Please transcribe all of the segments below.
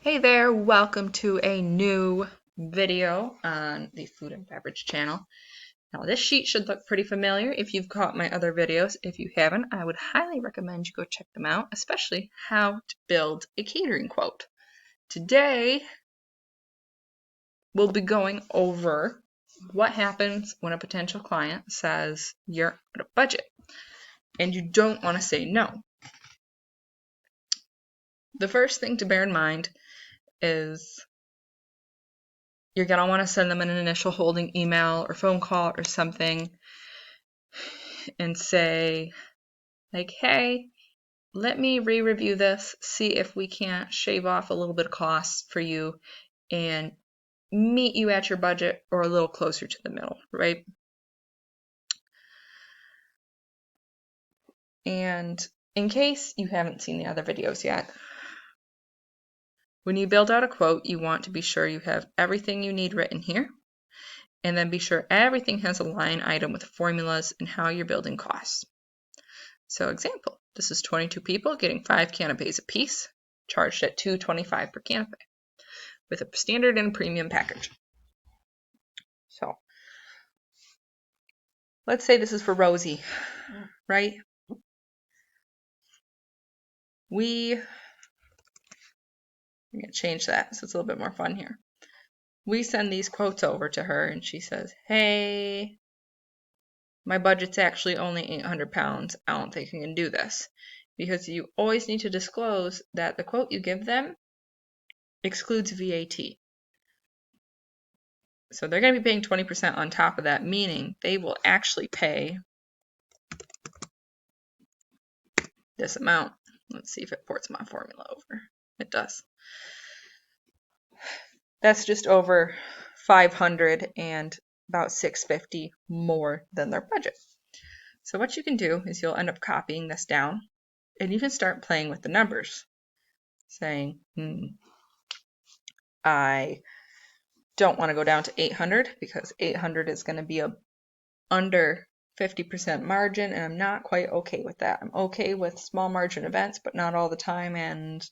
Hey there, welcome to a new video on the Food and Beverage channel. Now this sheet should look pretty familiar if you've caught my other videos. If you haven't, I would highly recommend you go check them out, especially how to build a catering quote. Today, we'll be going over what happens when a potential client says you're out of budget and you don't want to say no. The first thing to bear in mind is you're going to want to send them an initial holding email or phone call or something and say, like, hey, let me re-review this, see if we can't shave off a little bit of costs for you and meet you at your budget or a little closer to the middle, right? And in case you haven't seen the other videos yet, when you build out a quote, you want to be sure you have everything you need written here, and then be sure everything has a line item with formulas and how you're building costs. So example, this is 22 people getting 5 canapes apiece, charged at $2.25 per canapé, with a standard and premium package. So let's say this is for Rosie, right? I'm going to change that so it's a little bit more fun here. We send these quotes over to her and she says, hey, my budget's actually only 800 pounds. I don't think I can do this. Because you always need to disclose that the quote you give them excludes VAT. So they're going to be paying 20% on top of that, meaning they will actually pay this amount. Let's see if it ports my formula over. It does. That's just over 500 and about 650 more than their budget. So what you can do is you'll end up copying this down and you can start playing with the numbers, saying, I don't want to go down to 800 because 800 is going to be a under 50% margin, and I'm not quite okay with that. I'm okay with small margin events, but not all the time, and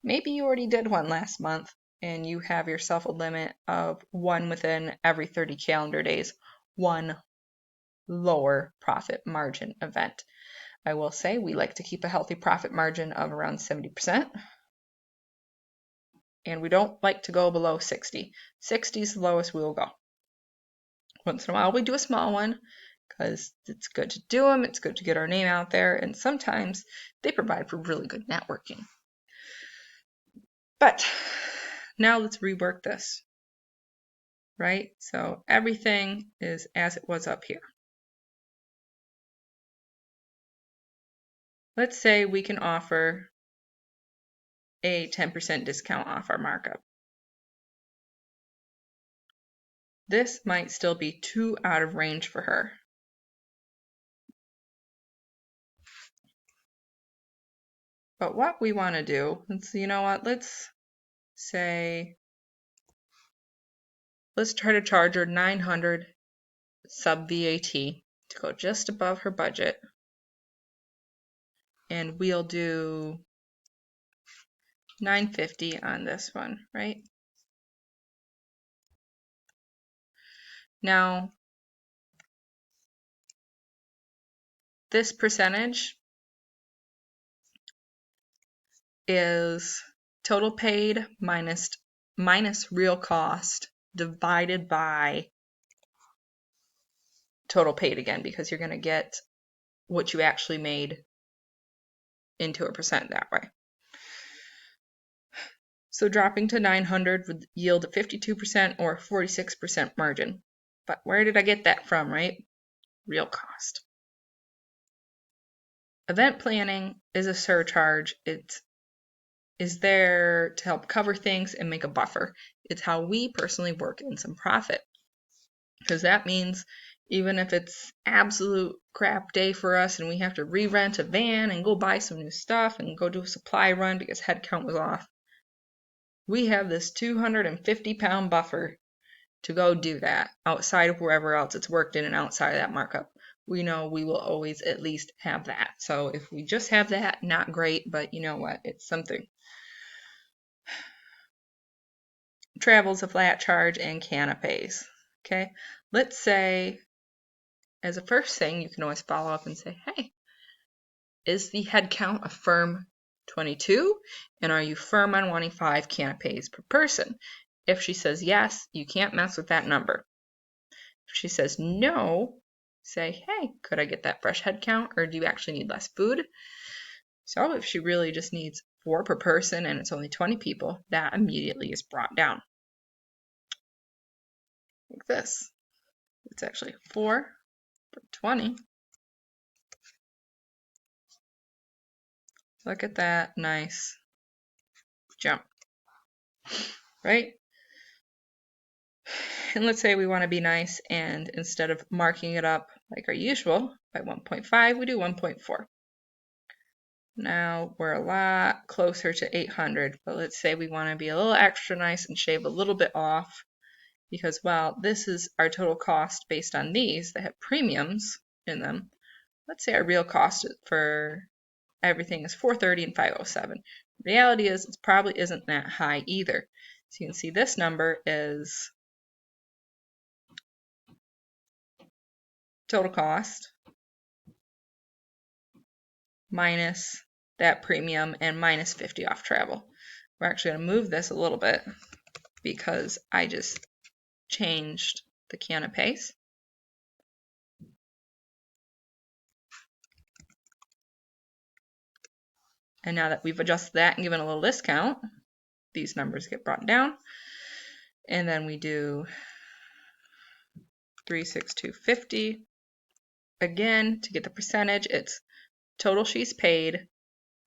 maybe you already did one last month and you have yourself a limit of one within every 30 calendar days, one lower profit margin event. I will say we like to keep a healthy profit margin of around 70%, and we don't like to go below 60. 60 is the lowest we will go. Once in a while we do a small one because it's good to do them, it's good to get our name out there, and sometimes they provide for really good networking. But now let's rework this, right? So everything is as it was up here. Let's say we can offer a 10% discount off our markup. This might still be too out of range for her. But what we want to do, let's try to charge her 900 sub VAT to go just above her budget. And we'll do 950 on this one, right? Now, this percentage is total paid minus real cost divided by total paid again, because you're going to get what you actually made into a percent that way. So dropping to 900 would yield a 52% or 46% margin. But where did I get that from, right? Real cost. Event planning is a surcharge. It is there to help cover things and make a buffer. It's how we personally work in some profit. Because that means even if it's absolute crap day for us and we have to re-rent a van and go buy some new stuff and go do a supply run because headcount was off, we have this 250-pound buffer to go do that outside of wherever else it's worked in and outside of that markup. We know we will always at least have that. So if we just have that, not great, but you know what? It's something. travel's a flat charge and canapes. Okay, let's say as a first thing, you can always follow up and say, hey, is the head count a firm 22? And are you firm on wanting 5 canapes per person? If she says yes, you can't mess with that number. If she says no, say, hey, could I get that fresh head count, or do you actually need less food? So if she really just needs 4 per person and it's only 20 people, that immediately is brought down. Like this. It's actually 4 for 20. Look at that nice jump, right? And let's say we want to be nice, and instead of marking it up like our usual by 1.5, we do 1.4. Now we're a lot closer to 800, but let's say we want to be a little extra nice and shave a little bit off, because while this is our total cost based on these that have premiums in them, let's say our real cost for everything is 430 and 507. Reality is it probably isn't that high either. So you can see this number is total cost minus that premium and minus 50 off travel. We're actually going to move this a little bit because I just changed the canapes. And now that we've adjusted that and given a little discount, these numbers get brought down. And then we do 36250. Again, to get the percentage, it's total she's paid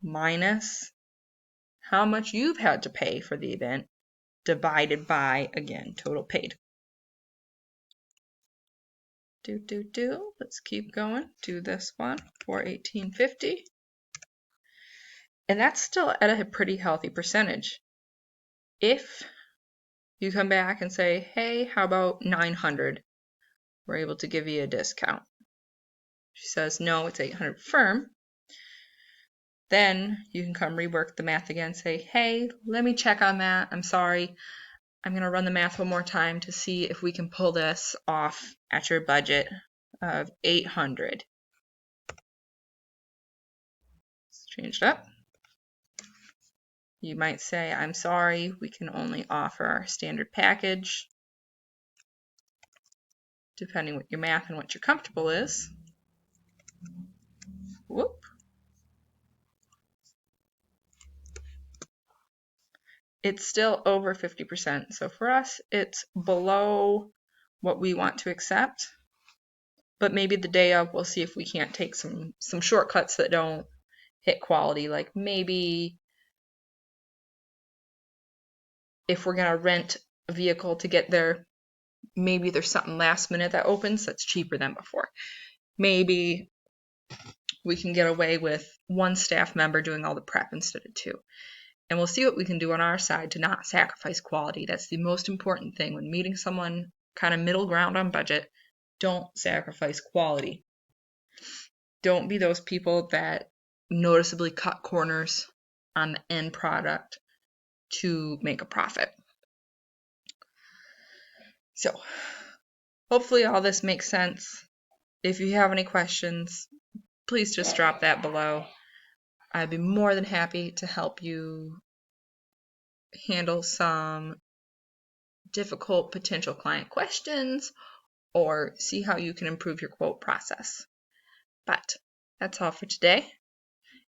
minus how much you've had to pay for the event divided by, again, total paid. Let's keep going. Do this one for 1850. And that's still at a pretty healthy percentage. If you come back and say, hey, how about 900? We're able to give you a discount. She says, no, it's 800 firm. Then you can come rework the math again, say, hey, let me check on that. I'm sorry. I'm going to run the math one more time to see if we can pull this off at your budget of 800. Let's change it up. You might say, I'm sorry, we can only offer our standard package, depending what your math and what you're comfortable is. Whoop. It's still over 50%. So for us, it's below what we want to accept. But maybe the day of, we'll see if we can't take some shortcuts that don't hit quality. Like maybe if we're going to rent a vehicle to get there, maybe there's something last minute that opens that's cheaper than before. Maybe we can get away with one staff member doing all the prep instead of 2. And we'll see what we can do on our side to not sacrifice quality. That's the most important thing. When meeting someone kind of middle ground on budget, don't sacrifice quality. Don't be those people that noticeably cut corners on the end product to make a profit. So, hopefully all this makes sense. If you have any questions, please just drop that below. I'd be more than happy to help you handle some difficult potential client questions or see how you can improve your quote process. But that's all for today.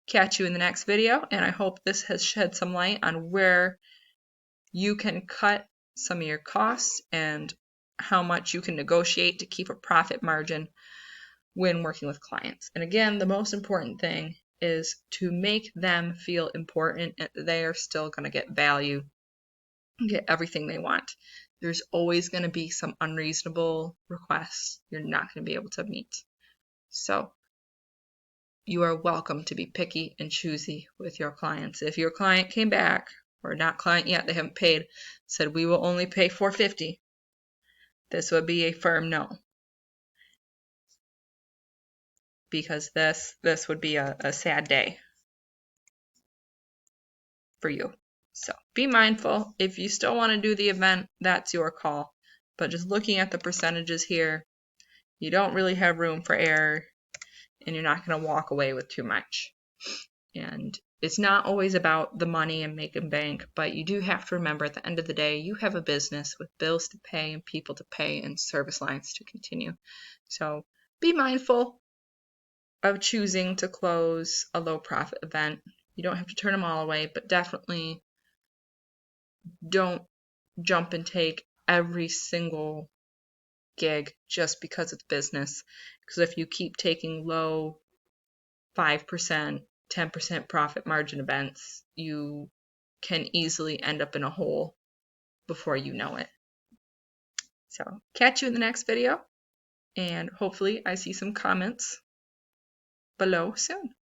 Catch you in the next video, and I hope this has shed some light on where you can cut some of your costs and how much you can negotiate to keep a profit margin when working with clients. And again, the most important thing is to make them feel important and they are still going to get value and get everything they want. There's always going to be some unreasonable requests you're not going to be able to meet. So you are welcome to be picky and choosy with your clients. If your client came back, or not client yet, they haven't paid, said we will only pay $450, this would be a firm no. Because this would be a sad day for you. So be mindful. If you still want to do the event, that's your call. But just looking at the percentages here, you don't really have room for error, and you're not going to walk away with too much. And it's not always about the money and making bank, but you do have to remember at the end of the day, you have a business with bills to pay and people to pay and service lines to continue. So be mindful of choosing to close a low profit event. You don't have to turn them all away, but definitely don't jump and take every single gig just because it's business. Because if you keep taking low 5%, 10% profit margin events, you can easily end up in a hole before you know it. So catch you in the next video, and hopefully I see some comments below soon.